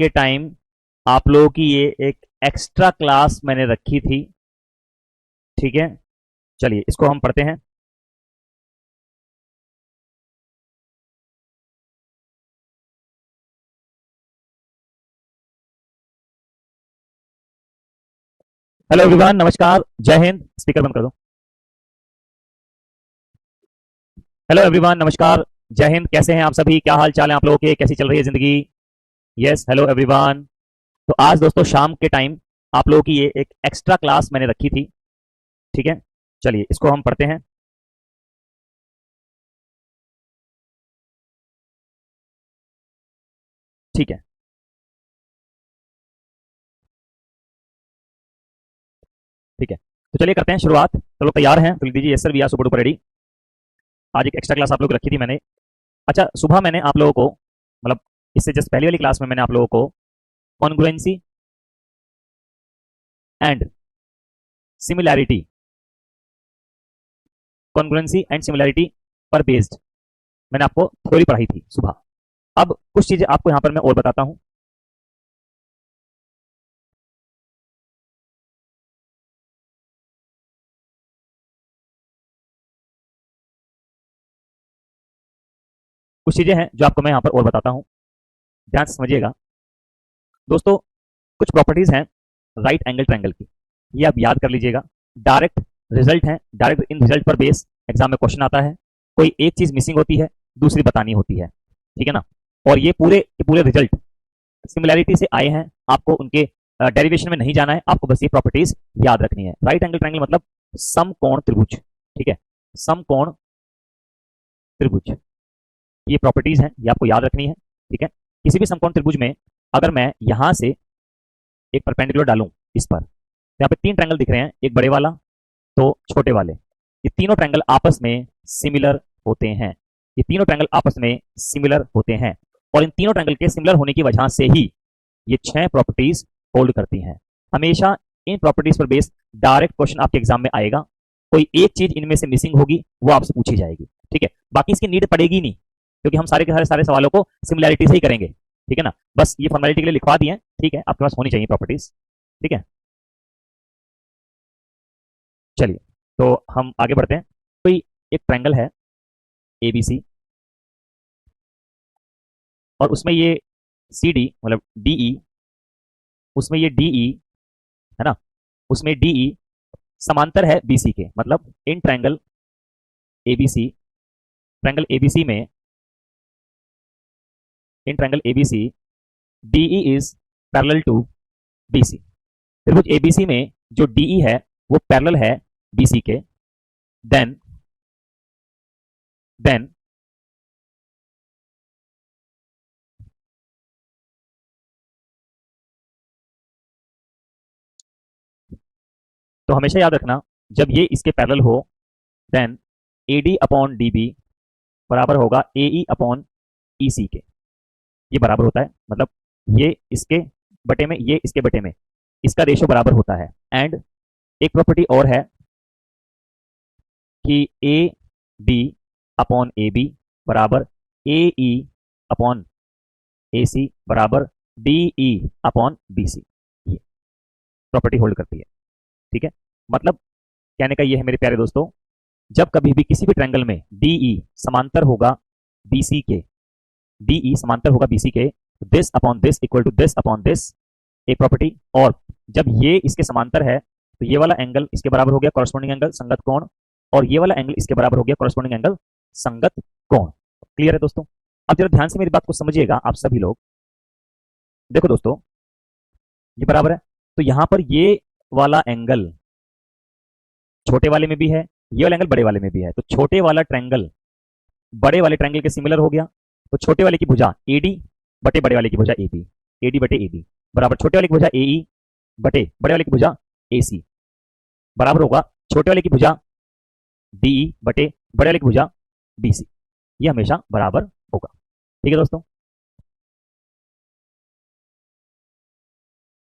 के टाइम आप लोगों की ये एक एक्स्ट्रा क्लास मैंने रखी थी। ठीक है, चलिए इसको हम पढ़ते हैं। हेलो एवरीवन, नमस्कार, जय हिंद। स्पीकर बंद कर दो। हेलो एवरीवन, नमस्कार, जय हिंद। कैसे हैं आप सभी? क्या हाल चाल है आप लोगों के? कैसी चल रही है जिंदगी? Yes, hello everyone. तो आज दोस्तों शाम के टाइम आप लोगों की ये एक एक्स्ट्रा क्लास मैंने रखी थी। ठीक है, चलिए इसको हम पढ़ते हैं। ठीक है, ठीक है, तो चलिए करते हैं शुरुआत। तो लोग तैयार हैं तो लिख दीजिए, yes sir we are super duper ready. आज एक एक्स्ट्रा क्लास आप लोग रखी थी मैंने। अच्छा, सुबह मैंने आप लोगों को, मतलब इससे जस्ट पहली वाली क्लास में मैंने आप लोगों को congruency and similarity, congruency and similarity पर बेस्ड मैंने आपको थ्योरी पढ़ाई थी सुबह। अब कुछ चीजें आपको यहां पर मैं और बताता हूं। कुछ चीजें हैं जो आपको मैं यहां पर और बताता हूं, ध्यान से समझिएगा दोस्तों। कुछ प्रॉपर्टीज हैं राइट एंगल ट्रायंगल की, ये आप याद कर लीजिएगा। डायरेक्ट रिजल्ट है, डायरेक्ट इन रिजल्ट पर बेस एग्जाम में क्वेश्चन आता है। कोई एक चीज मिसिंग होती है, दूसरी बतानी होती है, ठीक है ना। और ये पूरे रिजल्ट सिमिलैरिटी से आए हैं, आपको उनके डेरिवेशन में नहीं जाना है, आपको बस ये प्रॉपर्टीज याद रखनी है। राइट एंगल ट्रायंगल मतलब समकोण त्रिभुज, ठीक है, समकोण त्रिभुज, ये प्रॉपर्टीज हैं, ये आपको याद रखनी है। ठीक है, किसी भी समकोण त्रिभुज में अगर मैं यहां से एक परपेंडिकुलर डालूं इस पर, यहाँ पे तीन ट्रायंगल दिख रहे हैं, एक बड़े वाला, दो छोटे वाले। ये तीनों ट्रायंगल आपस में सिमिलर होते हैं, ये तीनों ट्रायंगल आपस में सिमिलर होते हैं, और इन तीनों ट्रायंगल के सिमिलर होने की वजह से ही ये 6 प्रॉपर्टीज होल्ड करती हैं। हमेशा इन प्रॉपर्टीज पर बेस्ड डायरेक्ट क्वेश्चन आपके एग्जाम में आएगा। कोई एक चीज इनमें से मिसिंग होगी, वो आपसे पूछी जाएगी। ठीक है, बाकी इसकी नीड पड़ेगी नहीं, क्योंकि हम सारे के सारे सवालों को सिमिलैरिटी से ही करेंगे। ठीक है ना, बस ये फॉर्मेलिटी के लिए लिखवा दिए। ठीक है, आपके पास होनी चाहिए प्रॉपर्टीज। ठीक है, चलिए तो हम आगे बढ़ते हैं। कोई एक ट्रायंगल है एबीसी, और उसमें ये सी डी मतलब डीई, उसमें ये डीई है ना, उसमें डीई समांतर है बीसी के, मतलब in triangle ABC, triangle ABC में, in triangle ABC DE is parallel to BC. त्रिभुज एबीसी में जो डीई है वो पैरेलल है बीसी के। देन देन तो हमेशा याद रखना, जब ये इसके पैरेलल हो, देन एडी अपॉन डीबी बराबर होगा एई अपॉन ईसी के। ये बराबर होता है, मतलब ये इसके बटे में, ये इसके बटे में, इसका रेशो बराबर होता है। एंड एक प्रॉपर्टी और है कि A B upon A B बराबर A E upon A C बराबर D E upon B C, ये प्रॉपर्टी होल्ड करती है। ठीक है, मतलब कहने का ये है मेरे प्यारे दोस्तों, जब कभी भी किसी भी ट्रायंगल में डीई समांतर होगा बीसी के, डीई समांतर होगा बीसी के, this upon this equal to this upon this, एक प्रॉपर्टी। और जब ये इसके समांतर है तो ये वाला एंगल इसके बराबर हो गया कॉरस्पॉन्डिंग एंगल संगत कोण, और ये वाला एंगल इसके बराबर हो गया कॉरस्पॉन्डिंग एंगल संगत कोण। क्लियर है दोस्तों? अब जरा ध्यान से मेरी बात को समझिएगा आप सभी लोग। देखो दोस्तों, ये बराबर है, तो यहां पर ये वाला एंगल छोटे वाले में भी है, ये वाला एंगल बड़े वाले में भी है, तो छोटे वाला ट्रायंगल बड़े वाले ट्रायंगल के सिमिलर हो गया। तो छोटे वाले की भुजा एडी बटे बड़े वाले की भुजा एबी, एडी बटे एबी बराबर छोटे वाले की भुजा एई बटे बड़े वाले की भुजा एसी बराबर होगा छोटे वाले की भुजा डीई बटे बड़े वाले की भुजा बीसी। ये हमेशा बराबर होगा। ठीक है दोस्तों?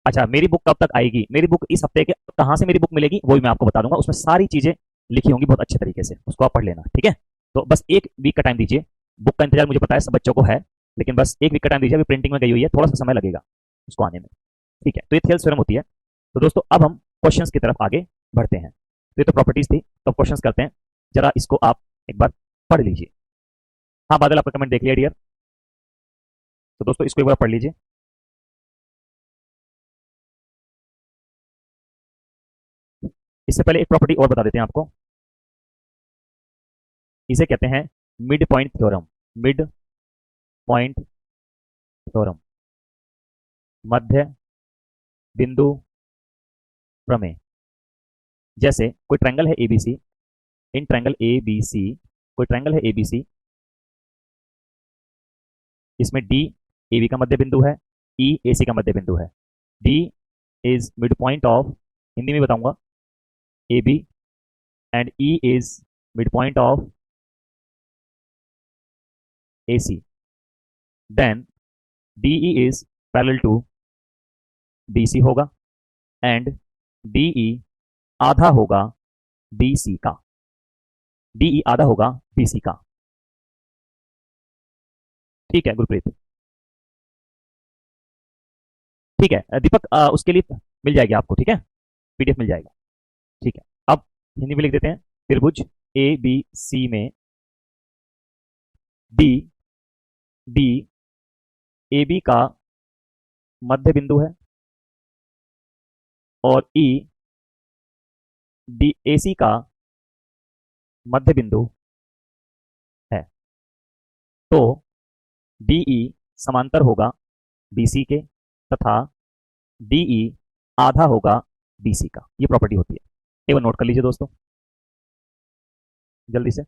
अच्छा, मेरी बुक कब तक आएगी? मेरी बुक इस हफ्ते के, कहां से मेरी बुक मिलेगी वो भी मैं आपको बता दूंगा, उसमें सारी चीजें लिखी होंगी बहुत अच्छे तरीके से, उसको आप पढ़ लेना। ठीक है, तो बस एक वीक का टाइम दीजिए। बुक का इंतजार मुझे पता है सब बच्चों को है, लेकिन बस एक वीक का टाइम दीजिए, अभी प्रिंटिंग में गई हुई है, थोड़ा सा समय लगेगा। उसको आने में। ठीक है, तो ये थेल्स थ्योरम होती है। तो दोस्तों अब हम क्वेश्चंस की तरफ आगे बढ़ते हैं। तो ये तो प्रॉपर्टीज थी, तो क्वेश्चंस करते हैं। जरा इसको आप एक बार पढ़ लीजिए। हाँ बादल, आपका कमेंट देख लिया डियर। तो दोस्तों इसको एक बार पढ़ लीजिए। इससे पहले एक प्रॉपर्टी और बता देते हैं आपको। इसे कहते हैं mid point theorem. Mid point theorem, मध्य बिंदु प्रमेय। जैसे कोई ट्रायंगल है एबीसी, इन ट्रायंगल एबीसी, कोई ट्रायंगल है एबीसी, इसमें डी ए बी का मध्य बिंदु है, ई ए सी का मध्य बिंदु है। D is mid point of, Hindi में बताऊंगा, A B, and E is mid point of A C. Then D E is parallel to B C होगा, एंड डी ई आधा होगा बी सी का। डी ई आधा होगा बी सी का। ठीक है गुरप्रीत, ठीक है दीपक, उसके लिए मिल जाएगी आपको, ठीक है, पीडीएफ मिल जाएगा। ठीक है, अब हिंदी में लिख देते हैं। त्रिभुज ए बी सी में डी डी ए बी का मध्य बिंदु है, और ई डी ए सी का मध्य बिंदु है। तो डीई समांतर होगा बीसी के, तथा डीई आधा होगा बीसी का। ये प्रॉपर्टी होती है, एक बार नोट कर लीजिए दोस्तों जल्दी से।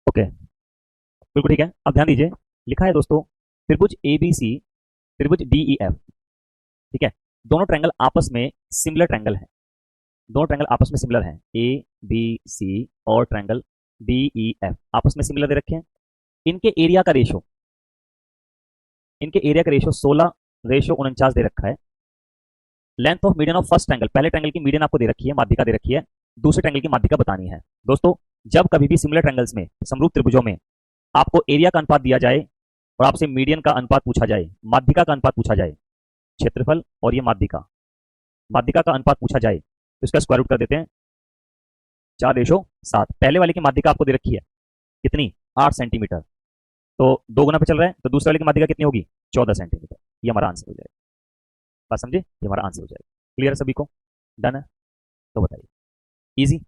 ओके, बिल्कुल ठीक है। अब ध्यान दीजिए, लिखा है दोस्तों त्रिभुज ए बी सी, त्रिभुज डी ई एफ। ठीक है, दोनों ट्रायंगल आपस में सिमिलर ट्रायंगल है। दोनों ट्रायंगल आपस में सिमिलर हैं, ए बी सी और ट्रायंगल डी ई एफ आपस में सिमिलर दे रखे हैं। इनके एरिया का रेशो, इनके एरिया का रेशो 16 रेशो 49 दे रखा है। Length of median of first triangle, पहले ट्रायंगल की मीडियन आपको दे रखी है, माध्यिका दे रखी है। दूसरे ट्रायंगल की माध्यिका बतानी है। दोस्तों जब कभी भी सिमिलर ट्रायंगल्स में, समरूप त्रिभुजों में आपको एरिया का अनुपात दिया जाए और आपसे मीडियन का अनुपात पूछा जाए, माध्यिका का अनुपात पूछा जाए, क्षेत्रफल और ये माध्यिका, माध्यिका का अनुपात पूछा जाए, तो इसका स्क्वायर रूट कर देते हैं 4:7। पहले वाले की माध्यिका आपको दे रखी है कितनी, 8 सेंटीमीटर, तो 2 गुना पे चल रहा है, तो दूसरे वाले की माध्यिका कितनी होगी, 14 सेंटीमीटर। ये हमारा आंसर हो जाएगा। बात समझे, ये हमारा आंसर हो जाएगा। क्लियर है सभी को, डन है, तो बताइए, इजी।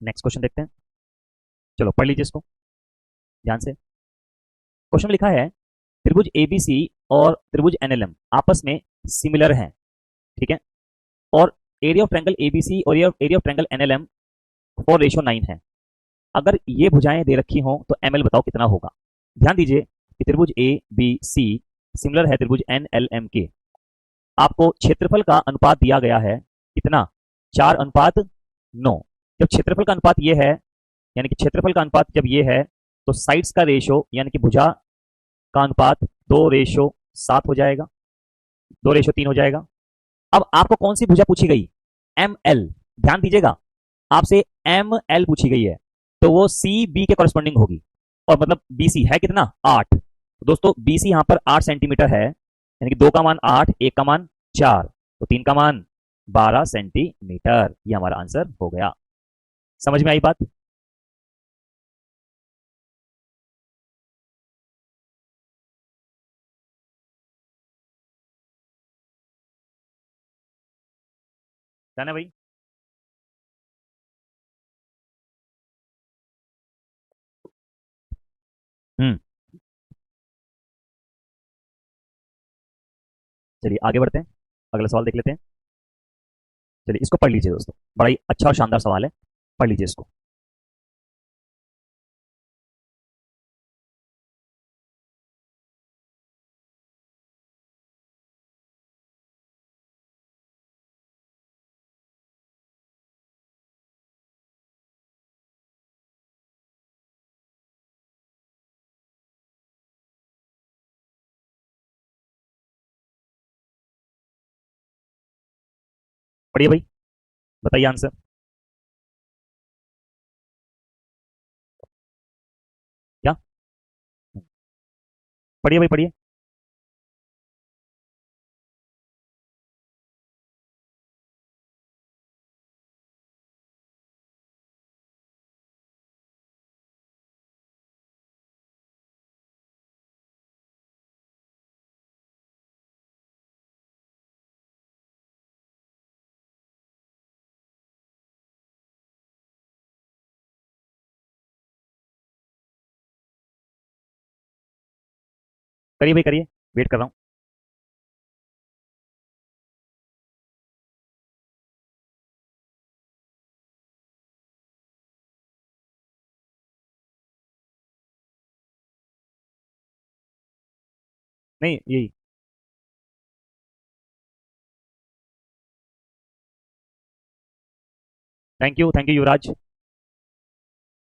नेक्स्ट क्वेश्चन देखते हैं। चलो पढ़ लीजिए इसको ध्यान से। क्वेश्चन में लिखा है त्रिभुज एबीसी और त्रिभुज एनएलएम आपस में सिमिलर हैं, ठीक है, और एरिया ऑफ ट्रायंगल एबीसी और एरिया ऑफ ट्रायंगल एनएलएम 4:9 है। अगर ये भुजाएं दे रखी हों तो एमएल बताओ कितना होगा। ध्यान दीजिए कि त्रिभुज ए बी सी सिमिलर है त्रिभुज एन एल एम के। आपको क्षेत्रफल का अनुपात दिया गया है कितना, 4:9। जब क्षेत्रफल का अनुपात ये है, यानी कि क्षेत्रफल का अनुपात जब ये है, तो साइड्स का रेशो यानी कि भुजा का अनुपात 2:7 हो जाएगा, 2:3 हो जाएगा। अब आपको कौन सी भुजा पूछी गई, एम एल। ध्यान दीजिएगा आपसे एम एल पूछी गई है, तो वो सी बी के कॉरेस्पॉन्डिंग होगी। और मतलब बीसी है कितना, 8। तो दोस्तों बीसी यहां पर 8 सेंटीमीटर है, यानी कि 2 का मान 8, 1 का मान 4, तो 3 का मान 12 सेंटीमीटर। ये हमारा आंसर हो गया। समझ में आई बात। है ना भाई। हम्म। चलिए आगे बढ़ते हैं, अगला सवाल देख लेते हैं। चलिए इसको पढ़ लीजिए दोस्तों, बड़ा ही अच्छा और शानदार सवाल है, पढ़ लीजिए इसको। पढ़िए भाई, बताइए आंसर। क्या, पढ़िए भाई पढ़िए। करिए भाई करिए, वेट कर रहा हूँ। नहीं यही। थैंक यू युवराज।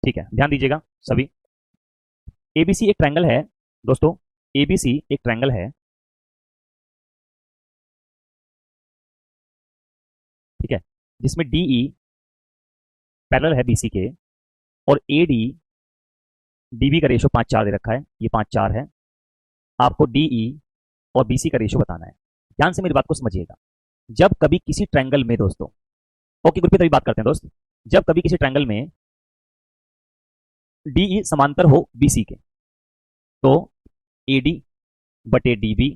ठीक है ध्यान दीजिएगा सभी। एबीसी एक ट्रायंगल है दोस्तों, एबीसी एक ट्रायंगल है, ठीक है, जिसमें डीई पैरेलल है बीसी के, और एडी डीबी का रेशो 5:4 दे रखा है, ये 5:4 है। आपको डीई और बीसी का रेशो बताना है। ध्यान से मेरी बात को समझिएगा। जब कभी किसी ट्रायंगल में दोस्तों, ओके ग्रुप तभी बात करते हैं दोस्त, जब कभी किसी ट्रायंगल में डीई समांतर हो बीसी के, तो एडी बटे डीबी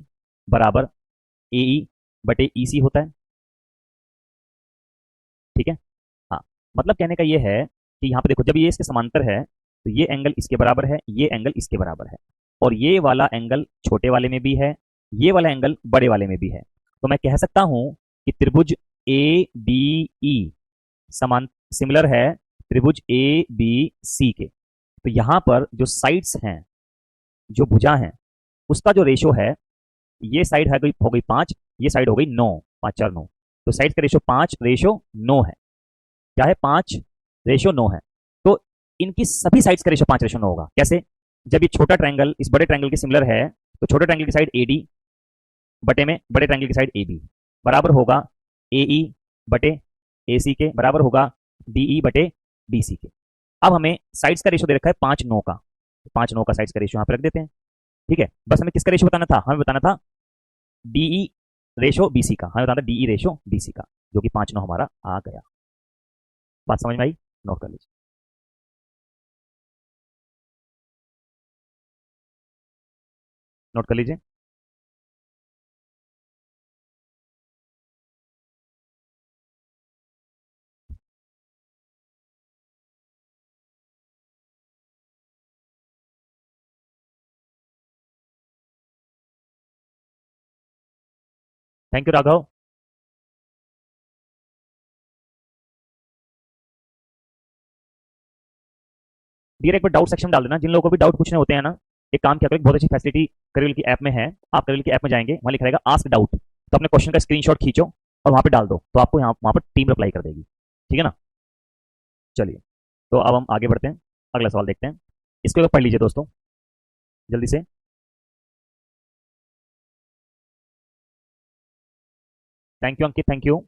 बराबर एई बटे ईसी होता है, ठीक है। हाँ, मतलब कहने का ये है कि यहाँ पे देखो जब ये इसके समांतर है, तो ये एंगल इसके बराबर है, ये एंगल इसके बराबर है, और ये वाला एंगल छोटे वाले में भी है, ये वाला एंगल बड़े वाले में भी है। तो मैं कह सकता हूं कि त्रिभुज ए बी ई समान सिमिलर है त्रिभुज ए बी सी के। तो यहां पर जो साइड्स हैं, जो भुजा हैं, उसका जो रेशो है, ये साइड है गई हो गई 5, ये साइड हो गई 9, 5:4 9। तो साइड का रेशो 5:9 है। क्या है, 5:9 है। तो इनकी सभी साइड्स का रेशो 5:9 होगा। कैसे, जब ये छोटा ट्रायंगल इस बड़े ट्रायंगल के सिमिलर है, तो छोटे ट्रायंगल की साइड एडी बटे में बड़े ट्रायंगल की साइड ए बी बराबर होगा ए ई बटे ए सी के, बराबर होगा डी ई बटे डी सी के। अब हमें साइड्स का रेशो दे रखा है 5:9 का, 5:9 का साइड्स का रेशो यहाँ पे रख देते हैं, ठीक है। बस हमें किसका रेशो बताना था, हमें बताना था डीई रेशो बीसी का, हमें बताना था डीई रेशो बीसी का, जो कि 5:9 हमारा आ गया। बात समझ में आई, नोट कर लीजिए, नोट कर लीजिए। Thank you Raghav. डियर एक बार डाउट सेक्शन में डाल देना जिन लोगों को भी डाउट पूछने होते हैं ना। एक काम किया करो, एक बहुत अच्छी फैसिलिटी करियल की ऐप में है। आप करियल की ऐप में जाएंगे, वहां लिखा रहेगा आस्क डाउट, तो अपने क्वेश्चन का स्क्रीनशॉट खींचो और वहां पे डाल दो, तो आपको यहाँ वहां पर टीम रिप्लाई कर देगी। ठीक है ना। चलिए, तो अब हम आगे बढ़ते हैं, अगला सवाल देखते हैं। इसको पढ़ लीजिए दोस्तों जल्दी से। Thank you Ankit, thank you.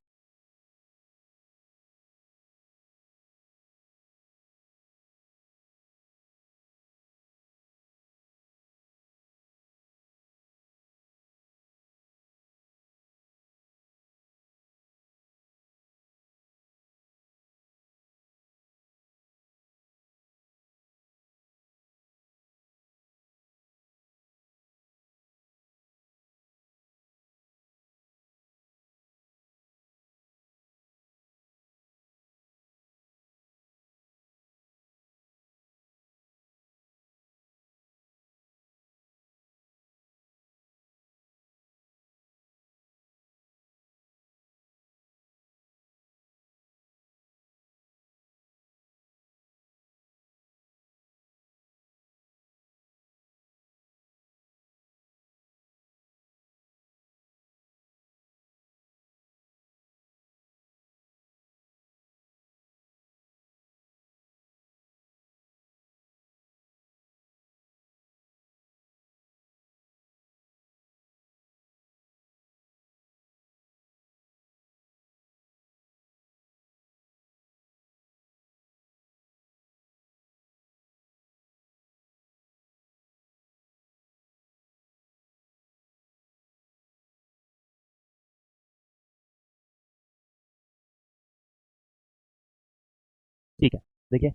ठीक है, देखिए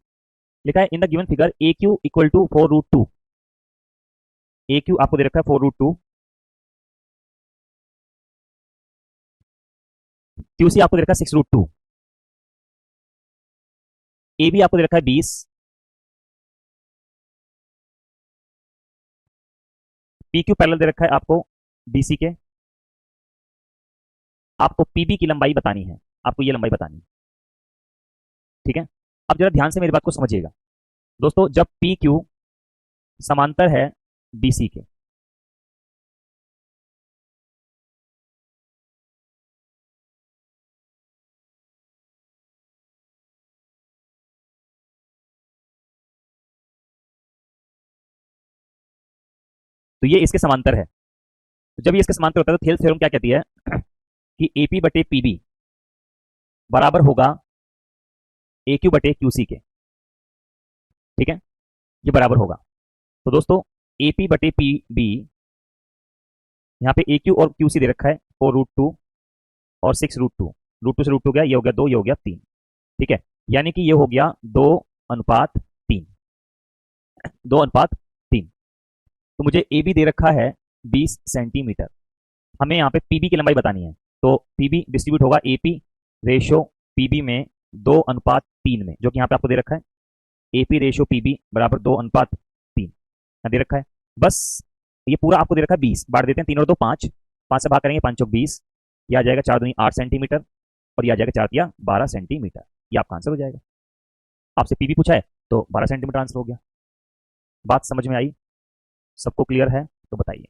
लिखा है in the given figure A Q equal to 4√2। A Q आपको दे रखा है 4√2, क्यू सी आपको दे रखा है 6√2, ए बी आपको दे रखा है 20, पी क्यू पैरेलल दे रखा है आपको बीसी के। आपको पीबी की लंबाई बतानी है, आपको ये लंबाई बतानी है। ठीक है, अब जरा ध्यान से मेरी बात को समझिएगा दोस्तों। जब पी क्यू समांतर है बीसी के, तो ये इसके समांतर है। तो जब ये इसके समांतर होता है तो थेल्स थ्योरम क्या कहती है कि एपी बटे पीबी बराबर होगा ए क्यू बटे क्यू सी के। ठीक है, ये बराबर होगा। तो दोस्तों एपी बटे पी बी, यहाँ पे ए क्यू और क्यू सी दे रखा है 4√2 और 6√2। √2 से √2 गया, ये हो गया 2, ये हो गया 3। ठीक है, यानी कि ये हो गया 2:3, 2:3। तो मुझे ए बी दे रखा है 20 सेंटीमीटर। हमें यहाँ पे पीबी की लंबाई बतानी है, तो पीबी डिस्ट्रीब्यूट होगा एपी रेशो पीबी में 2:3 में, जो कि यहाँ पे आपको दे रखा है एपी रेशो पीबी बराबर 2:3 दे रखा है। बस ये पूरा आपको दे रखा है 20, बांट देते हैं, 3 और 2 5, 5 से भाग करेंगे 5 चौक 20, यह आ जाएगा 4 दूनी 8 सेंटीमीटर और यह आ जाएगा 4 तिया 12 सेंटीमीटर। ये आपका आंसर हो जाएगा। आपसे पीबी पूछा है तो 12 सेंटीमीटर आंसर हो गया। बात समझ में आई? सबको क्लियर है तो बताइए।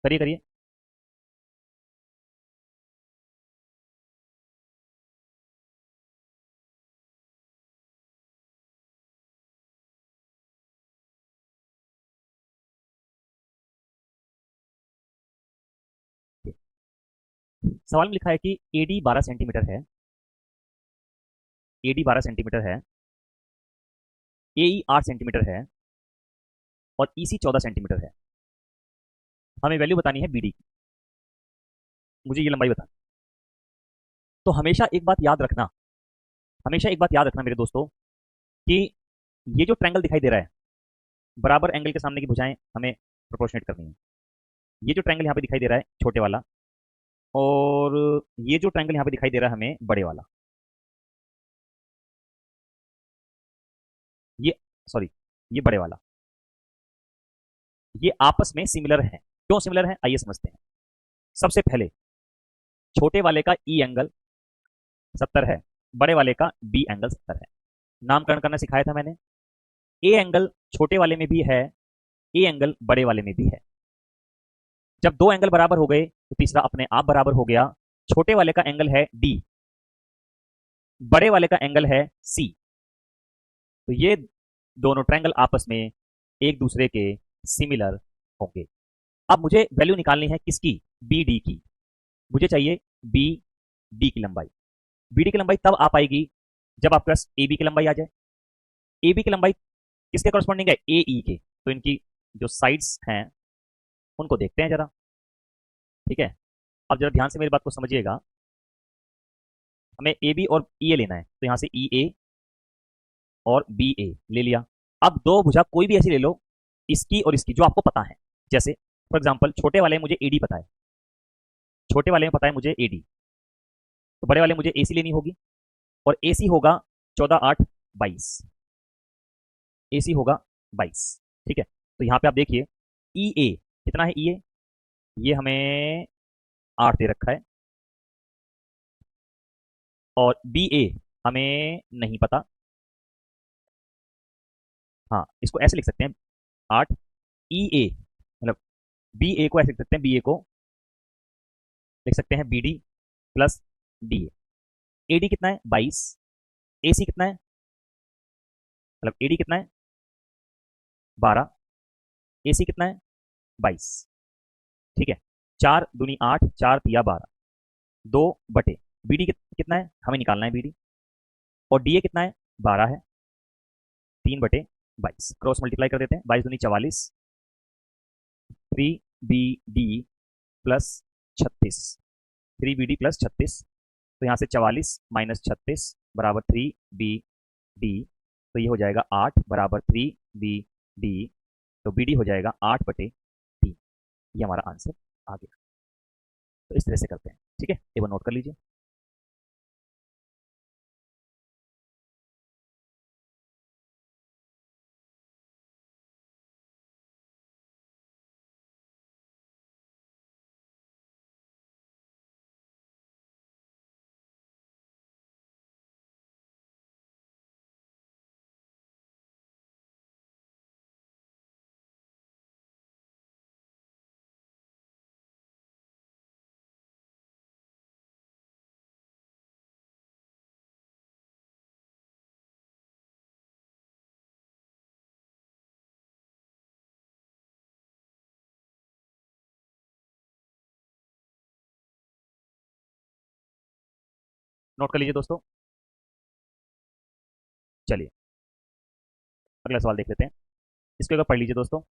करिए करिए। सवाल में लिखा है कि एडी 12 सेंटीमीटर है, एडी 12 सेंटीमीटर है, एई 8 सेंटीमीटर है और ईसी 14 सेंटीमीटर है। हमें वैल्यू बतानी है बीडी की। मुझे ये लंबाई बतानी। तो हमेशा एक बात याद रखना, हमेशा एक बात याद रखना मेरे दोस्तों, कि ये जो ट्रायंगल दिखाई दे रहा है, बराबर एंगल के सामने की भुजाएं हमें प्रोपोर्शनेट करनी है। ये जो ट्रायंगल यहाँ पे दिखाई दे रहा है छोटे वाला, और ये जो ट्रायंगल यहाँ पे दिखाई दे रहा है हमें बड़े वाला, ये सॉरी, ये बड़े वाला, ये आपस में सिमिलर है। क्यों सिमिलर है, आइए समझते हैं। सबसे पहले छोटे वाले का ई एंगल 70 है, बड़े वाले का बी एंगल 70 है। नामकरण करना सिखाया था मैंने। ए एंगल छोटे वाले में भी है, ए एंगल बड़े वाले में भी है। जब दो एंगल बराबर हो गए तो तीसरा अपने आप बराबर हो गया। छोटे वाले का एंगल है डी, बड़े वाले का एंगल है सी। तो ये दोनों ट्रायंगल आपस में एक दूसरे के सिमिलर होंगे। अब मुझे वैल्यू निकालनी है किसकी, बी डी की। मुझे चाहिए बी डी की लंबाई। बी डी की लंबाई तब आ पाएगी जब आपके पास ए बी की लंबाई आ जाए। ए बी की लंबाई किसके कॉरस्पॉन्डिंग है, ए ई के। तो इनकी जो साइड्स हैं उनको देखते हैं जरा, ठीक है। अब जरा ध्यान से मेरी बात को समझिएगा। हमें ए बी और ई ए लेना है, तो यहां से ई ए और बी ए ले लिया। अब दो भुजा कोई भी ऐसी ले लो, इसकी और इसकी, जो आपको पता है। जैसे फॉर एग्जाम्पल छोटे वाले में मुझे एडी पता है, छोटे वाले में पता है मुझे एडी, तो बड़े वाले में मुझे एसी लेनी होगी। और एसी होगा 14 8 22, एसी होगा 22, ठीक है। तो यहाँ पे आप देखिए ई ए कितना है, ई ए ये हमें 8 दे रखा है, और बी ए हमें नहीं पता। हाँ, इसको ऐसे लिख सकते हैं 8, ई ए मतलब बी ए को ऐसे लिख सकते हैं, बी ए को लिख सकते हैं B D plus D A. AD कितना है 22, एसी कितना है, मतलब एडी कितना है 12, एसी कितना है 22, ठीक है। 4 दूनी 8, 4 तिया 12, 2 बटे बीडी कितना है, हमें निकालना है बीडी। और डीए कितना है 12 है, 3/22, क्रॉस मल्टीप्लाई कर देते हैं, 22 दूनी 44, 3 B D plus 36, 3 B D plus 36। तो यहाँ से 44 - 36 बराबर 3 बी डी। तो ये हो जाएगा 8 बराबर 3 बी डी। तो बी डी हो जाएगा 8/3। ये हमारा आंसर आ गया। तो इस तरह से करते हैं, ठीक है। एक बार नोट कर लीजिए। नोट कर लीजिए दोस्तों। चलिए अगला सवाल देख लेते हैं, इसको एक बार पढ़ लीजिए दोस्तों।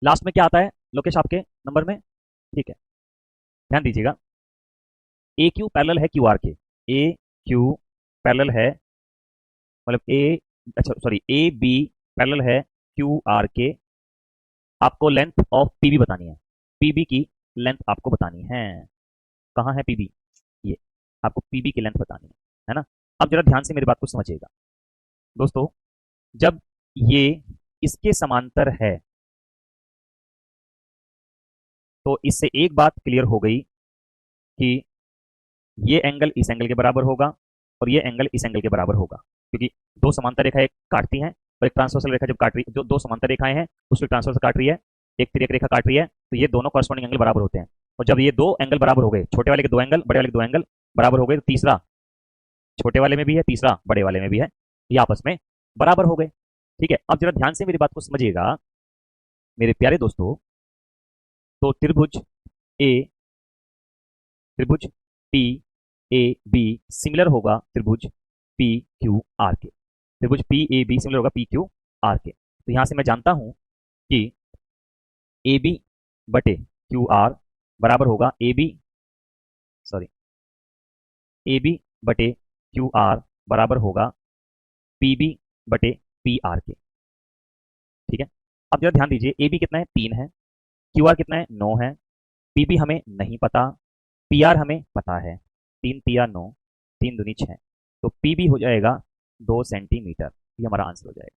लास्ट में क्या आता है लोकेश आपके नंबर में? ठीक है, ध्यान दीजिएगा। ए क्यू पैरेलल है क्यू आर के। ए क्यू पैरेलल है, मतलब ए, अच्छा सॉरी, ए बी पैरेलल है क्यू आर के। आपको लेंथ ऑफ पीबी बतानी है, पीबी की लेंथ आपको बतानी है। कहाँ है पीबी? ये आपको पीबी की लेंथ बतानी है ना। अब जरा ध्यान से मेरी बात को समझिएगा दोस्तों। जब ये इसके समांतर है तो इससे एक बात क्लियर हो गई कि ये एंगल इस एंगल के बराबर होगा और ये एंगल इस एंगल के बराबर होगा, क्योंकि दो समांतर रेखाएं काटती हैं और एक ट्रांसवर्सल रेखा जब काट रही, जो दो समांतर रेखाएं हैं उसको ट्रांसवर्सल काट रही है, एक तिर्यक रेखा काट रही है, तो ये दोनों कॉरस्पॉन्डिंग एंगल बराबर होते हैं। और जब ये दो एंगल बराबर हो गए, छोटे वाले के दो एंगल, बड़े वाले के दो एंगल बराबर हो गए, तो तीसरा छोटे वाले में भी है, तीसरा बड़े वाले में भी है, ये आपस में बराबर हो गए। ठीक है, अब जरा ध्यान से मेरी बात को समझिएगा मेरे प्यारे दोस्तों। तो त्रिभुज ए, त्रिभुज पी ए बी सिमिलर होगा त्रिभुज पी क्यू आर के। त्रिभुज पी ए बी सिमिलर होगा पी क्यू आर के। तो यहां से मैं जानता हूं कि ए बी बटे क्यू आर बराबर होगा A B, sorry, A B बटे क्यू आर बराबर होगा पी बी बटे पी आर के। ठीक है, अब जरा ध्यान दीजिए, ए बी कितना है? 3 है। क्यू आर कितना है? 9 है। पी बी हमें नहीं पता, पी आर हमें पता है। 3 तिया 9, 3 दूनी 6, तो पी बी हो जाएगा 2 सेंटीमीटर। ये हमारा आंसर हो जाएगा।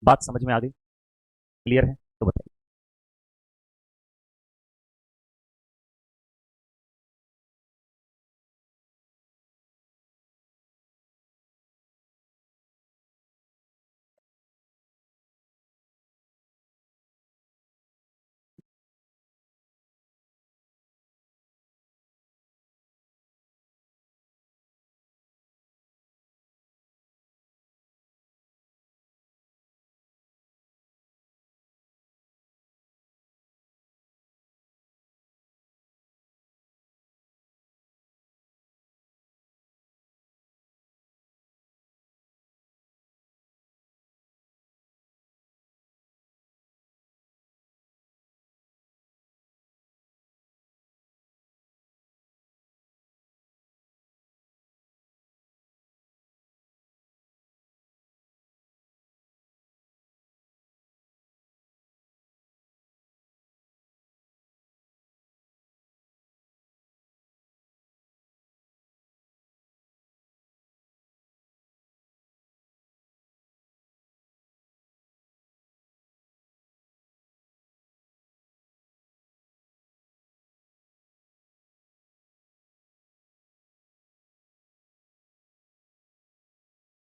बात समझ में आ गई? क्लियर है? तो बताइए।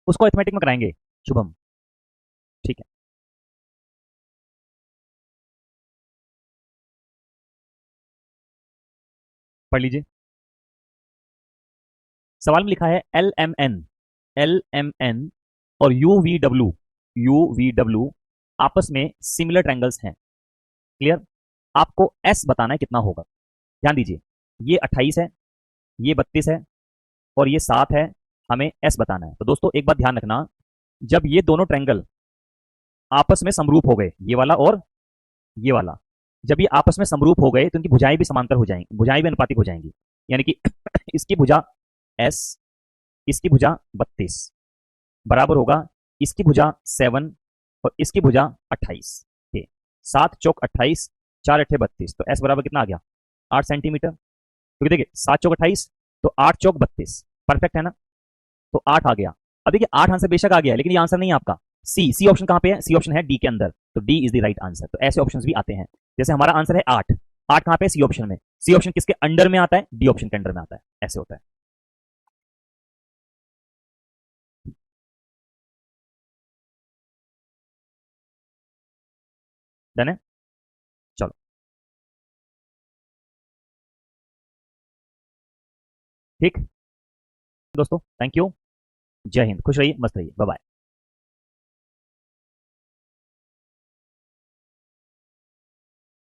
उसको अरिथमेटिक में कराएंगे शुभम। ठीक है, पढ़ लीजिए। सवाल में लिखा है L M N, L M N और U V W, U V W आपस में सिमिलर ट्रायंगल्स हैं। क्लियर? आपको एस बताना है कितना होगा। ध्यान दीजिए, ये 28 है, ये 32 है और ये 7 है। हमें एस बताना है। तो दोस्तों एक बात ध्यान रखना, जब ये दोनों ट्रायंगल आपस में समरूप हो गए, ये वाला और ये वाला, जब ये आपस में समरूप हो गए तो इनकी भुजाएं भी समांतर हो जाएंगी, भुजाएं भी अनुपातिक हो जाएंगी। यानी कि इसकी भुजा एस, इसकी भुजा 32 बराबर होगा इसकी भुजा 7 और इसकी भुजा 28 के। 7 चौक 28, 4 अट्ठे 32, तो एस बराबर कितना आ गया? 8 सेंटीमीटर। क्योंकि देखिए 7 चौक 28 तो 8 चौक 32, परफेक्ट है ना। तो 8 आ गया। अब देखिए 8 आंसर बेशक आ गया है, लेकिन ये आंसर नहीं है आपका। सी, सी ऑप्शन कहां पे है? सी ऑप्शन है डी के अंदर, तो D is the right answer. तो ऐसे ऑप्शंस भी आते हैं। जैसे हमारा आंसर है 8, 8 कहां पे है? सी ऑप्शन में। सी ऑप्शन किसके अंडर में आता है? डी ऑप्शन के अंडर में आता है। ऐसे होता है। डन है? चलो, ठीक दोस्तों, थैंक यू। जय हिंद, खुश रहिए, मस्त रहिए, बाय बाय।